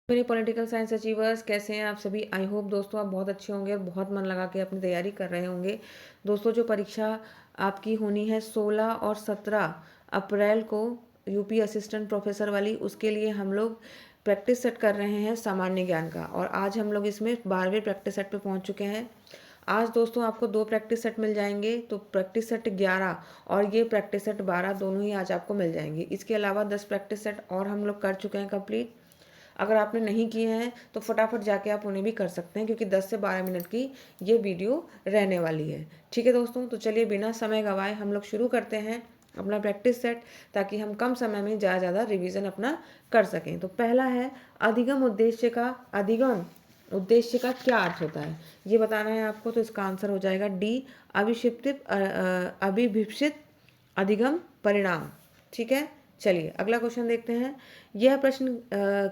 मेरे political science achievers कैसे हैं आप सभी। आई होप दोस्तों आप बहुत अच्छे होंगे और बहुत मन लगा के अपनी तैयारी कर रहे होंगे। दोस्तों जो परीक्षा आपकी होनी है 16 और 17 अप्रैल को यूपी असिस्टेंट प्रोफेसर वाली, उसके लिए हम लोग प्रैक्टिस सेट कर रहे हैं सामान्य ज्ञान का। और आज हम लोग इसमें 12वें प्रैक्टिस सेट पे पहुंच चुके हैं। आज दोस्तों आपको 2 प्रैक्टिस सेट मिल जाएंगे, तो प्रैक्टिस सेट 11 और ये प्रैक्टिस सेट 12 दोनों ही आज आपको मिल जाएंगे। इसके अलावा 10 प्रैक्टिस सेट और हम लोग कर चुके हैं कंप्लीट। अगर आपने नहीं किए हैं तो फटाफट जाके आप उन्हें भी कर सकते हैं, क्योंकि 10 से 12 मिनट की ये वीडियो रहने वाली है। ठीक है दोस्तों, तो चलिए बिना समय गंवाए हम लोग शुरू करते हैं अपना प्रैक्टिस सेट, ताकि हम कम समय में ज़्यादा रिवीजन अपना कर सकें। तो पहला है अधिगम उद्देश्य का क्या अर्थ होता है, ये बताना है आपको। तो इसका आंसर हो जाएगा डी, अभिभिप्सित अधिगम परिणाम। ठीक है, चलिए अगला क्वेश्चन देखते हैं। यह प्रश्न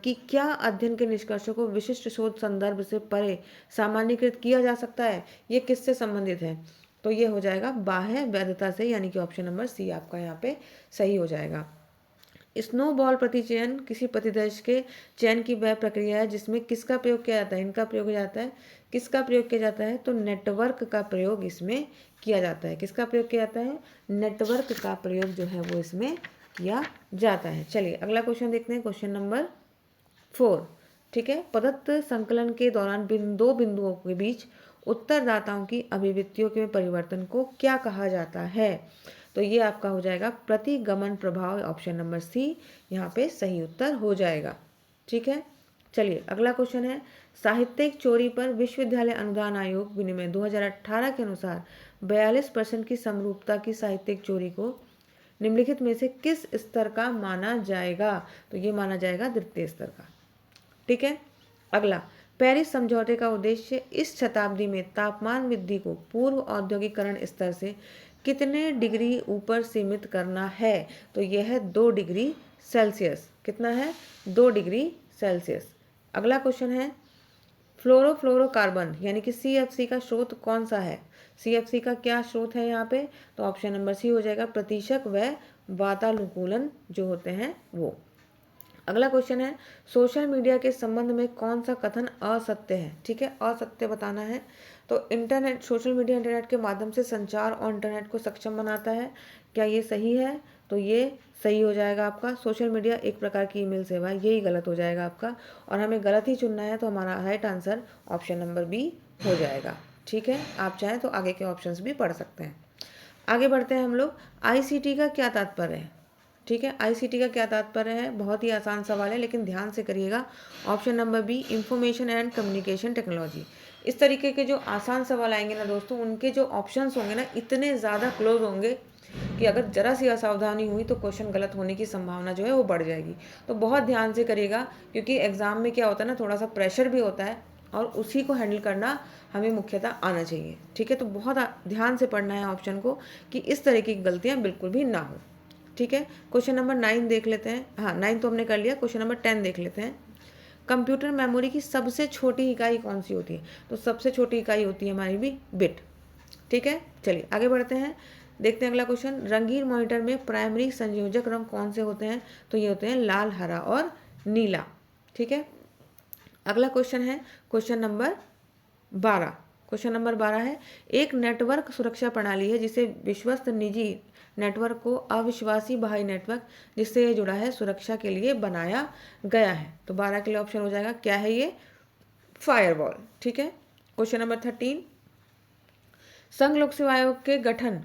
कि क्या अध्ययन के निष्कर्षों को विशिष्ट शोध संदर्भ से परे सामान्यीकृत किया जा सकता है, ये किससे संबंधित है? तो ये हो जाएगा बाह्य वैधता से, यानी कि ऑप्शन नंबर सी आपका यहाँ पे सही हो जाएगा। स्नोबॉल प्रतिचयन किसी प्रतिदर्श के चयन की वह प्रक्रिया है जिसमें किसका प्रयोग किया जाता है, इनका प्रयोग किया जाता है। किसका प्रयोग किया जाता है? तो नेटवर्क का प्रयोग इसमें किया जाता है। किसका प्रयोग किया जाता है? नेटवर्क का प्रयोग जो है वो इसमें किया जाता है। चलिए अगला क्वेश्चन देखते हैं, क्वेश्चन नंबर 4। ठीक है, प्रदत्त संकलन के दौरान दो बिंदुओं के बीच उत्तरदाताओं की अभिव्यक्तियों के परिवर्तन को क्या कहा जाता है? तो ये आपका हो जाएगा प्रतिगमन प्रभाव, ऑप्शन नंबर सी यहाँ पे सही उत्तर हो जाएगा। ठीक है, चलिए अगला क्वेश्चन है। साहित्यिक चोरी पर विश्वविद्यालय अनुदान आयोग विनिमय 2018 के अनुसार 42% की समरूपता की साहित्यिक चोरी को निम्नलिखित में से किस स्तर का माना जाएगा? तो ये माना जाएगा द्वितीय स्तर का। ठीक है, अगला, पेरिस समझौते का उद्देश्य इस शताब्दी में तापमान वृद्धि को पूर्व औद्योगिकरण स्तर से कितने डिग्री ऊपर सीमित करना है? तो यह है 2 डिग्री सेल्सियस। कितना है? 2 डिग्री सेल्सियस। अगला क्वेश्चन है, फ्लोरोफ्लोरोकार्बन यानी कि CFC का स्रोत कौन सा है? CFC का क्या स्रोत है यहाँ पे? तो ऑप्शन नंबर सी हो जाएगा प्रतिशक व वातानुकूलन जो होते हैं वो। अगला क्वेश्चन है, सोशल मीडिया के संबंध में कौन सा कथन असत्य है? ठीक है, असत्य बताना है। तो इंटरनेट, सोशल मीडिया इंटरनेट के माध्यम से संचार और इंटरनेट को सक्षम बनाता है, क्या ये सही है? तो ये सही हो जाएगा आपका। सोशल मीडिया एक प्रकार की ईमेल सेवा है, यही गलत हो जाएगा आपका। और हमें गलत ही चुनना है, तो हमारा right answer option number B हो जाएगा। ठीक है, आप चाहें तो आगे के ऑप्शंस भी पढ़ सकते हैं। आगे बढ़ते हैं हम लोग। ICT का क्या तात्पर्य है? ठीक है, ICT का क्या तात्पर्य है? बहुत ही आसान सवाल है, लेकिन ध्यान से करिएगा। Option number B, information and communication technology. इस तरीके के जो आसान सवाल आएंगे ना दोस्तों, उनके जो ऑप्शंस होंगे ना इतने ज़्यादा क्लोज होंगे कि अगर जरा सी असावधानी हुई तो क्वेश्चन गलत होने की संभावना जो है वो बढ़ जाएगी। तो बहुत ध्यान से करिएगा, क्योंकि एग्जाम में क्या होता है ना, थोड़ा सा प्रेशर भी होता है और उसी को हैंडल करना हमें मुख्यतः आना चाहिए। ठीक है, तो बहुत ध्यान से पढ़ना है ऑप्शन को, कि इस तरह की गलतियाँ बिल्कुल भी ना हो। ठीक है, क्वेश्चन नंबर 9 देख लेते हैं। हाँ, 9 तो हमने कर लिया। क्वेश्चन नंबर 10 देख लेते हैं। कंप्यूटर मेमोरी की सबसे छोटी इकाई कौन सी होती है? तो सबसे छोटी इकाई होती है हमारी भी बिट। ठीक है, चलिए आगे बढ़ते हैं, देखते हैं अगला क्वेश्चन। रंगीन मॉनिटर में प्राइमरी संयोजक रंग कौन से होते हैं? तो ये होते हैं लाल, हरा और नीला। ठीक है, अगला क्वेश्चन है क्वेश्चन नंबर 12। क्वेश्चन नंबर 12 है, एक नेटवर्क सुरक्षा प्रणाली है जिसे विश्वस्त निजी नेटवर्क को अविश्वासी बाह्य नेटवर्क जिससे ये जुड़ा है सुरक्षा के लिए बनाया गया है। तो 12 के लिए ऑप्शन हो जाएगा, क्या है ये? फायरवॉल। ठीक है, क्वेश्चन नंबर 13, संघ लोक सेवा आयोग के गठन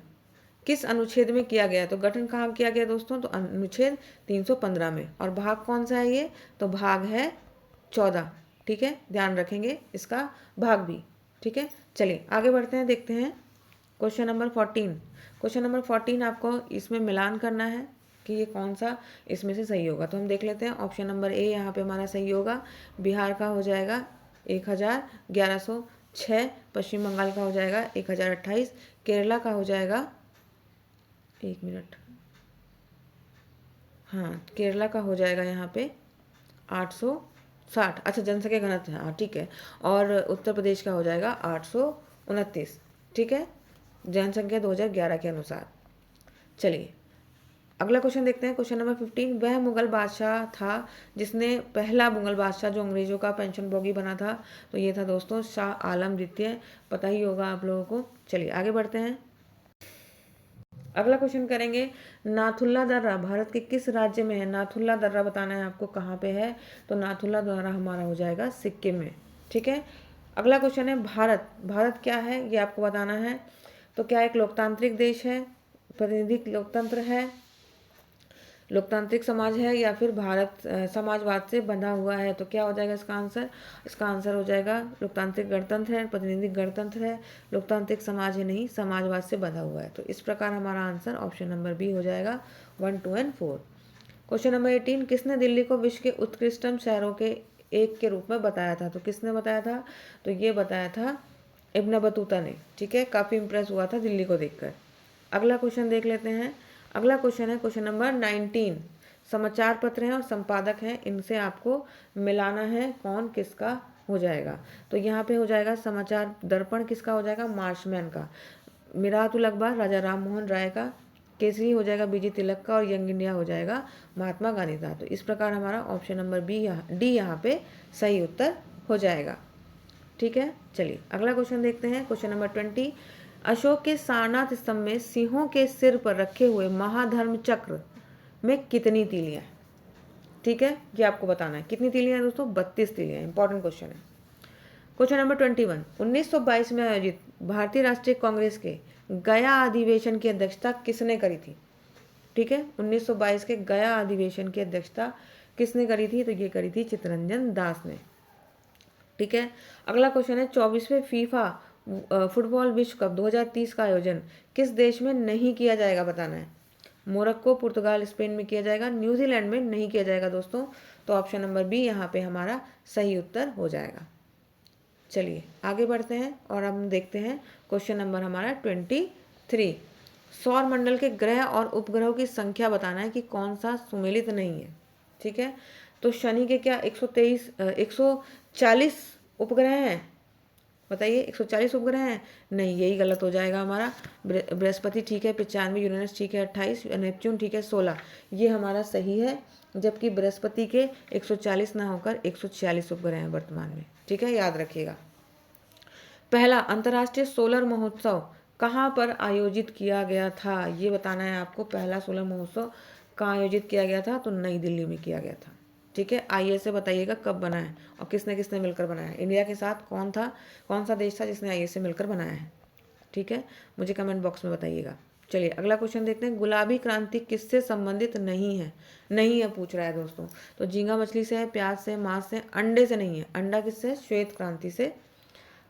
किस अनुच्छेद में किया गया? तो गठन कहाँ किया गया दोस्तों? तो अनुच्छेद 315 में। और भाग कौन सा है ये? तो भाग है 14। ठीक है, ध्यान रखेंगे इसका भाग भी। ठीक है, चलिए आगे बढ़ते हैं, देखते हैं क्वेश्चन नंबर 14। क्वेश्चन नंबर 14 आपको इसमें मिलान करना है कि ये कौन सा इसमें से सही होगा। तो हम देख लेते हैं। ऑप्शन नंबर ए यहाँ पे हमारा सही होगा। बिहार का हो जाएगा 1106, पश्चिम बंगाल का हो जाएगा 1028, केरला का हो जाएगा, एक मिनट, हाँ केरला का हो जाएगा यहाँ पे 860। अच्छा, जनसंख्या घनत्व, हाँ ठीक है। और उत्तर प्रदेश का हो जाएगा 829। ठीक है, जनसंख्या 2011 के अनुसार। चलिए अगला क्वेश्चन देखते हैं, क्वेश्चन नंबर 15। वह मुगल बादशाह था जिसने पहला मुगल बादशाह जो अंग्रेजों का पेंशन भोगी बना था, तो ये था दोस्तों शाह आलम द्वितीय, पता ही होगा आप लोगों को। चलिए आगे बढ़ते हैं। अगला क्वेश्चन करेंगे, नाथुल्ला दर्रा भारत के किस राज्य में है? नाथुल्ला दर्रा बताना है आपको कहाँ पे है, तो नाथुल्ला दर्रा हमारा हो जाएगा सिक्किम में। ठीक है। अगला क्वेश्चन है, भारत, भारत क्या है ये आपको बताना है। तो क्या एक लोकतांत्रिक देश है, प्रतिनिधि लोकतंत्र है, लोकतांत्रिक समाज है, या फिर भारत समाजवाद से बंधा हुआ है? तो क्या हो जाएगा इसका आंसर? इसका आंसर हो जाएगा लोकतांत्रिक गणतंत्र है, प्रतिनिधि गणतंत्र है, लोकतांत्रिक समाज है नहीं, समाजवाद से बंधा हुआ है। तो इस प्रकार हमारा आंसर ऑप्शन नंबर बी हो जाएगा 1, 2 एंड 4। Question number 18। किसने दिल्ली को विश्व के उत्कृष्टतम शहरों के एक के रूप में बताया था? तो किसने बताया था? तो ये बताया था इब्न बतूता ने। ठीक है, काफ़ी इंप्रेस हुआ था दिल्ली को देखकर। अगला क्वेश्चन देख लेते हैं। अगला क्वेश्चन है क्वेश्चन नंबर 19। समाचार पत्र हैं और संपादक हैं, इनसे आपको मिलाना है कौन किसका हो जाएगा। तो यहाँ पे हो जाएगा समाचार दर्पण किसका हो जाएगा? मार्शमैन का। मिरातुल अखबार राजा राम मोहन राय का। केसरी हो जाएगा बीजी तिलक का, और यंग इंडिया हो जाएगा महात्मा गांधी का। तो इस प्रकार हमारा ऑप्शन नंबर डी यहाँ पे सही उत्तर हो जाएगा। ठीक है, चलिए अगला क्वेश्चन देखते हैं, क्वेश्चन नंबर 20। अशोक के सारनाथ स्तंभ में सिंहों के सिर पर रखे हुए महाधर्म चक्र में कितनी तीलियां हैं? ठीक है, ये आपको बताना है कितनी तीलियां हैं दोस्तों? 32 तीलियां। इंपॉर्टेंट क्वेश्चन है। Question number 21। 1922 में आयोजित भारतीय राष्ट्रीय कांग्रेस के गया अधिवेशन की अध्यक्षता किसने करी थी? ठीक है, 1922 के गया अधिवेशन की अध्यक्षता किसने करी थी? तो ये करी थी चित्तरंजन दास ने। ठीक है। अगला क्वेश्चन है, 24वें फीफा फुटबॉल विश्व कप 2030 का आयोजन किस देश में नहीं किया जाएगा बताना है। मोरक्को, पुर्तगाल, स्पेन में किया जाएगा, न्यूजीलैंड में नहीं किया जाएगा दोस्तों। तो ऑप्शन नंबर बी यहाँ पे हमारा सही उत्तर हो जाएगा। चलिए आगे बढ़ते हैं और हम देखते हैं क्वेश्चन नंबर हमारा 23। सौर मंडल के ग्रह और उपग्रहों की संख्या बताना है कि कौन सा सुमेलित नहीं है। ठीक है, तो शनि के क्या 140 उपग्रह हैं? बताइए, 140 उपग्रह हैं? नहीं, यही गलत हो जाएगा हमारा। बृहस्पति ठीक है 95, यूरेनस ठीक है 28, नेपच्यून ठीक है 16, ये हमारा सही है। जबकि बृहस्पति के 140 ना होकर 146 उपग्रह हैं वर्तमान में। ठीक है, याद रखिएगा। पहला अंतर्राष्ट्रीय सोलर महोत्सव कहाँ पर आयोजित किया गया था, ये बताना है आपको। पहला सोलर महोत्सव कहाँ आयोजित किया गया था? तो नई दिल्ली में किया गया था। ठीक है, आइए से बताइएगा कब बना है और किसने किसने मिलकर बनाया है। इंडिया के साथ कौन सा देश था जिसने आइए से मिलकर बनाया है? ठीक है, मुझे कमेंट बॉक्स में बताइएगा। चलिए अगला क्वेश्चन देखते हैं। गुलाबी क्रांति किससे संबंधित नहीं है? नहीं है पूछ रहा है दोस्तों। तो झींगा मछली से है, प्याज से, मांस से, अंडे से नहीं है। अंडा किससे? श्वेत क्रांति से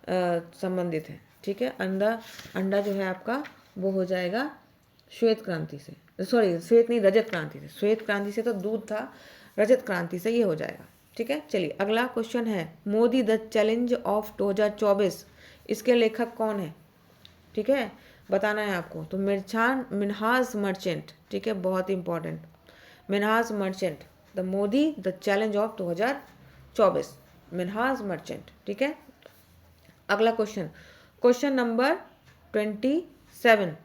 संबंधित है। ठीक है, अंडा जो है आपका वो हो जाएगा श्वेत क्रांति से, सॉरी श्वेत नहीं, रजत क्रांति से। श्वेत क्रांति से तो दूध था, रजत क्रांति से ये हो जाएगा। ठीक है, चलिए अगला क्वेश्चन है, मोदी द चैलेंज ऑफ 2024, इसके लेखक कौन है? ठीक है, बताना है आपको। तो मिन्हाज मर्चेंट। ठीक है, बहुत important, Minhaj merchant. The Modi the challenge of 2024, Minhaj merchant. ठीक है, अगला क्वेश्चन, क्वेश्चन नंबर 27।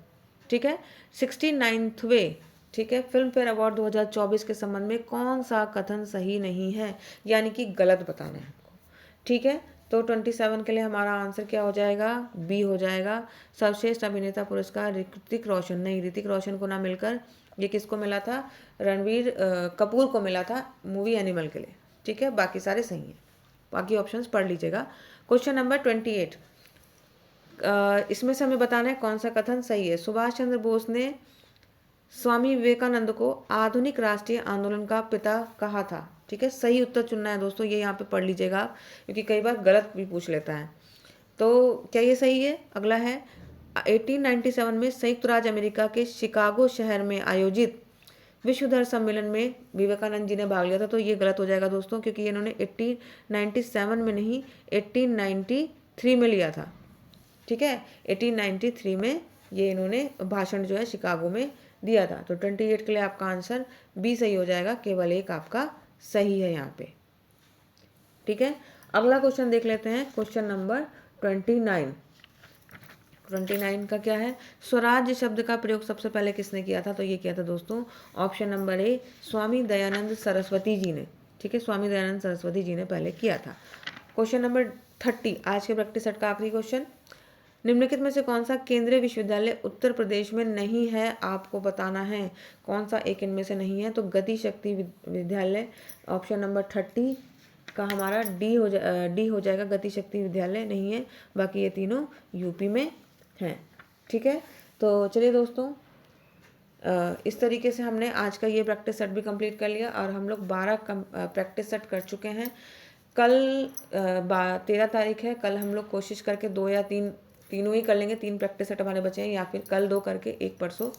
ठीक है, 69वें ठीक है फिल्म फेयर अवार्ड 2024 के संबंध में कौन सा कथन सही नहीं है, यानी कि गलत बताना है आपको। ठीक है, तो 27 के लिए हमारा आंसर क्या हो जाएगा? बी हो जाएगा। सर्वश्रेष्ठ अभिनेता पुरस्कार ऋतिक रोशन, नहीं, ऋतिक रोशन को ना मिलकर ये किसको मिला था? रणवीर कपूर को मिला था मूवी एनिमल के लिए। ठीक है, बाकी सारे सही हैं, बाकी ऑप्शंस पढ़ लीजिएगा। क्वेश्चन नंबर 28, इसमें से हमें बताना है कौन सा कथन सही है। सुभाष चंद्र बोस ने स्वामी विवेकानंद को आधुनिक राष्ट्रीय आंदोलन का पिता कहा था। ठीक है, सही उत्तर चुनना है दोस्तों, ये यहाँ पे पढ़ लीजिएगा आप, क्योंकि कई बार गलत भी पूछ लेता है। तो क्या ये सही है? अगला है 1897 में संयुक्त राज्य अमेरिका के शिकागो शहर में आयोजित विश्व धर्म सम्मेलन में विवेकानंद जी ने भाग लिया था। तो ये गलत हो जाएगा दोस्तों, क्योंकि इन्होंने 1897 में नहीं 1893 में लिया था। ठीक है, 1893 में ये इन्होंने भाषण जो है शिकागो में दिया था। तो 28 के लिए आपका आंसर बी सही हो जाएगा, केवल एक आपका सही है यहाँ पे। ठीक है, अगला क्वेश्चन देख लेते हैं, क्वेश्चन नंबर 29। 29 का क्या है, स्वराज्य शब्द का प्रयोग सबसे पहले किसने किया था, तो ये किया था दोस्तों option number A, Swami Dayanand Saraswati ji ने। ठीक है, स्वामी दयानंद सरस्वती जी ने पहले किया था। क्वेश्चन नंबर 30, आज के प्रैक्टिस सेट का आखिरी क्वेश्चन, निम्नलिखित में से कौन सा केंद्रीय विश्वविद्यालय उत्तर प्रदेश में नहीं है, आपको बताना है कौन सा एक इनमें से नहीं है, तो गति शक्ति विद्यालय ऑप्शन नंबर 30 का हमारा डी हो जाएगा, गति शक्ति विद्यालय नहीं है, बाकी ये तीनों यूपी में हैं। ठीक है, तो चलिए दोस्तों, इस तरीके से हमने आज का ये प्रैक्टिस सेट भी कंप्लीट कर लिया और हम लोग 12 प्रैक्टिस सेट कर चुके हैं। कल 13 तारीख है, कल हम लोग कोशिश करके 2 या 3 तीनों ही कर लेंगे, 3 प्रैक्टिस सेट हमारे बचे हैं, या फिर कल 2 करके एक परसों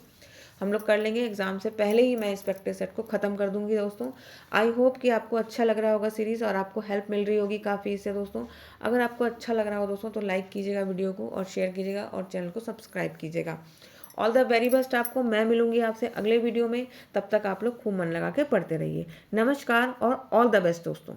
हम लोग कर लेंगे। एग्जाम से पहले ही मैं इस प्रैक्टिस सेट को ख़त्म कर दूंगी दोस्तों। आई होप कि आपको अच्छा लग रहा होगा सीरीज़ और आपको हेल्प मिल रही होगी काफ़ी इससे दोस्तों। अगर आपको अच्छा लग रहा हो दोस्तों तो लाइक कीजिएगा वीडियो को और शेयर कीजिएगा और चैनल को सब्सक्राइब कीजिएगा। ऑल द वेरी बेस्ट आपको, मैं मिलूंगी आपसे अगले वीडियो में, तब तक आप लोग खूब मन लगा के पढ़ते रहिए। नमस्कार और ऑल द बेस्ट दोस्तों।